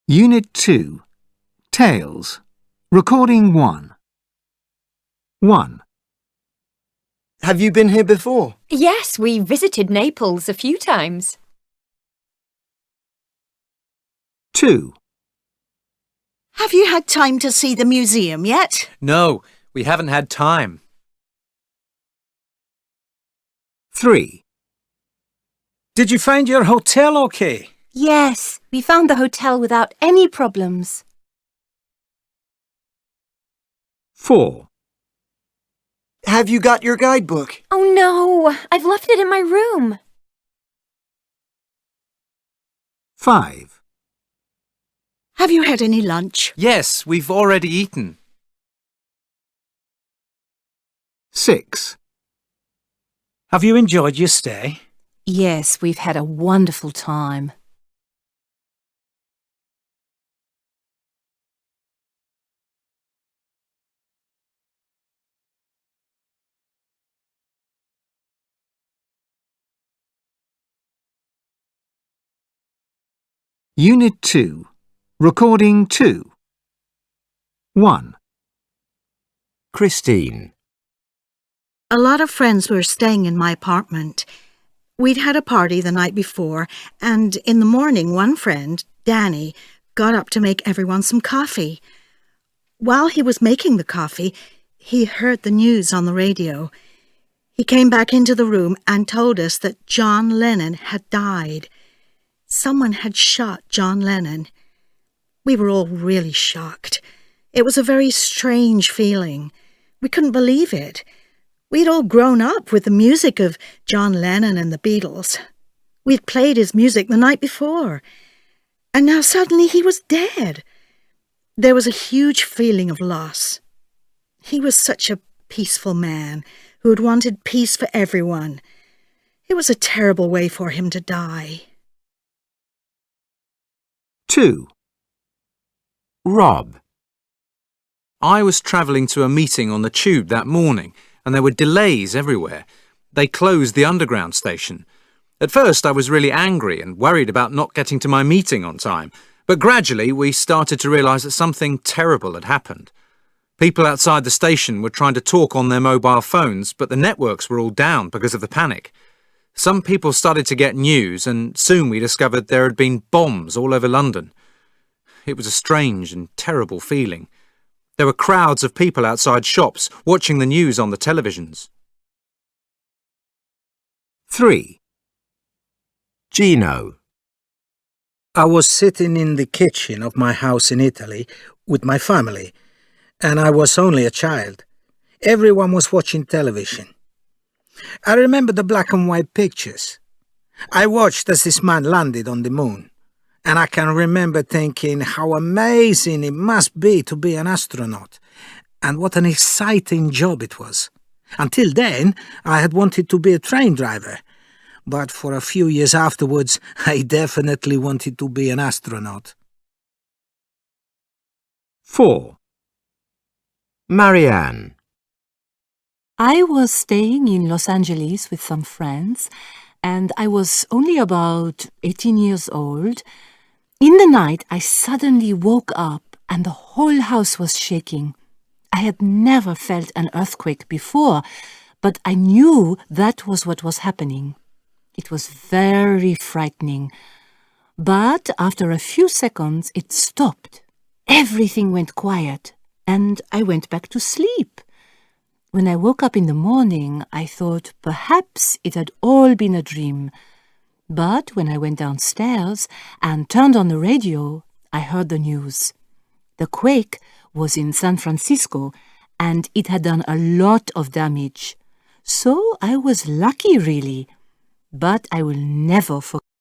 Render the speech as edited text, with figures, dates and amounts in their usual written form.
Unit 2. Tales. Recording 1. 1. Have you been here before? Yes, we visited Naples a few times. 2. Have you had time to see the museum yet? No, we haven't had time. 3. Did you find your hotel okay? Yes, we found the hotel without any problems. 4. Have you got your guidebook? Oh no, I've left it in my room. 5. Have you had any lunch? Yes, we've already eaten. 6. Have you enjoyed your stay? Yes, we've had a wonderful time. Unit 2. Recording 2. 1. Christine. A lot of friends were staying in my apartment. We'd had a party the night before, and in the morning one friend, Danny, got up to make everyone some coffee. While he was making the coffee, he heard the news on the radio. He came back into the room and told us that John Lennon had died. Someone had shot John Lennon. We were all really shocked. It was a very strange feeling. We couldn't believe it. We'd all grown up with the music of John Lennon and the Beatles. We'd played his music the night before. And now suddenly he was dead. There was a huge feeling of loss. He was such a peaceful man who had wanted peace for everyone. It was a terrible way for him to die. 2. Rob. I was travelling to a meeting on the tube that morning, and there were delays everywhere. They closed the underground station. At first I was really angry and worried about not getting to my meeting on time, but gradually we started to realise that something terrible had happened. People outside the station were trying to talk on their mobile phones, but the networks were all down because of the panic. Some people started to get news, and soon we discovered there had been bombs all over London. It was a strange and terrible feeling. There were crowds of people outside shops watching the news on the televisions. 3. Gino. I was sitting in the kitchen of my house in Italy with my family, and I was only a child. Everyone was watching television. I remember the black and white pictures. I watched as this man landed on the moon, and I can remember thinking how amazing it must be to be an astronaut, and what an exciting job it was. Until then, I had wanted to be a train driver, but for a few years afterwards, I definitely wanted to be an astronaut. 4. Marianne. I was staying in Los Angeles with some friends, and I was only about 18 years old. In the night, I suddenly woke up and the whole house was shaking. I had never felt an earthquake before, but I knew that was what was happening. It was very frightening. But after a few seconds, it stopped. Everything went quiet, and I went back to sleep. When I woke up in the morning, I thought perhaps it had all been a dream. But when I went downstairs and turned on the radio, I heard the news. The quake was in San Francisco, and it had done a lot of damage. So I was lucky, really. But I will never forget